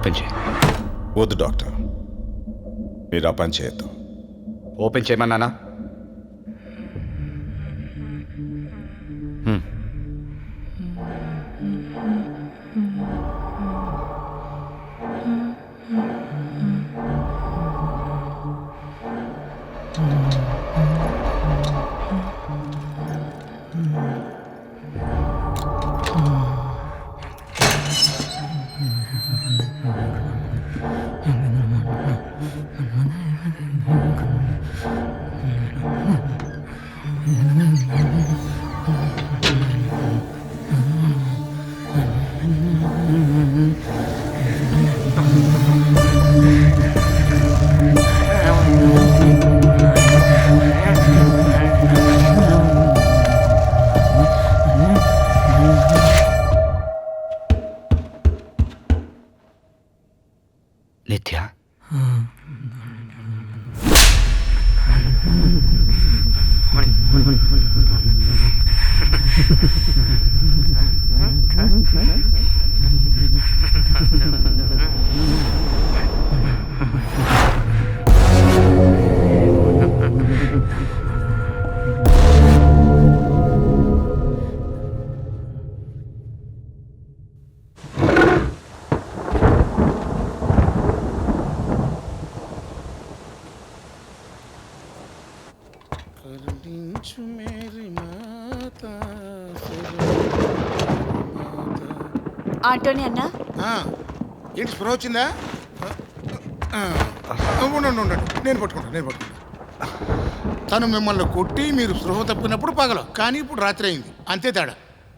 Open చేయి. వద్దు doctor, మీరు ఆ పని చేయొద్దు. ఓపెన్ చేయమన్నానా? నిత్య, ఆంటోనీ అన్న, ఏంటి స్పృహ వచ్చిందా? ఉండండి, నేను పట్టుకుంటా. తను మిమ్మల్ని కొట్టి మీరు స్పృహ తప్పినప్పుడు పగల, కానీ ఇప్పుడు రాత్రి అయింది, అంతే తేడా.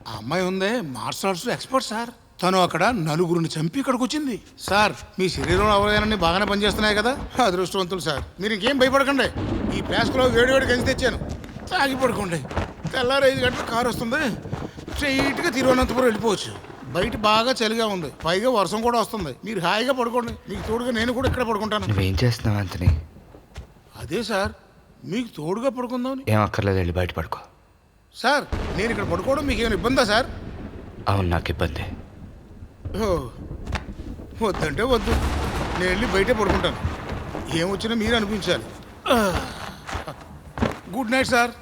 ఆ అమ్మాయి ఉందే మార్షల్ ఆర్ట్స్ ఎక్స్పర్ట్ సార్. తను అక్కడ నలుగురిని చంపి ఇక్కడికి వచ్చింది సార్. మీ శరీరంలో అవయవాలన్నీ బాగానే పనిచేస్తున్నాయి కదా, అదృష్టవంతులు సార్. మీరు ఇంకేం భయపడకండి. ఈ ప్లాస్క్లో వేడి గంజి తెచ్చాను, తాగి పడుకోండి. తెల్లారు 5 గంటలకు కారు వస్తుంది, స్ట్రైట్గా తిరువనంతపురం వెళ్ళిపోవచ్చు. బయట బాగా చలిగా ఉంది, పైగా వర్షం కూడా వస్తుంది. మీరు హాయిగా పడుకోండి, మీకు తోడుగా నేను కూడా ఇక్కడ పడుకుంటాను. నువ్వేం చేస్తున్నావు అంతని? అదే సార్, మీకు తోడుగా పడుకుందామని. ఏం అక్కర్లేదు, వెళ్ళి బయట పడుకో. సార్, నేను ఇక్కడ పడుకోవడం మీకు ఏమైనా ఇబ్బందా సార్? అవును, నాకు ఇబ్బంది. వద్దంటే వద్దు, నేను వెళ్ళి బయటే పడుకుంటాను. ఏమొచ్చినా మీరు అనిపించాలి. Good night sir.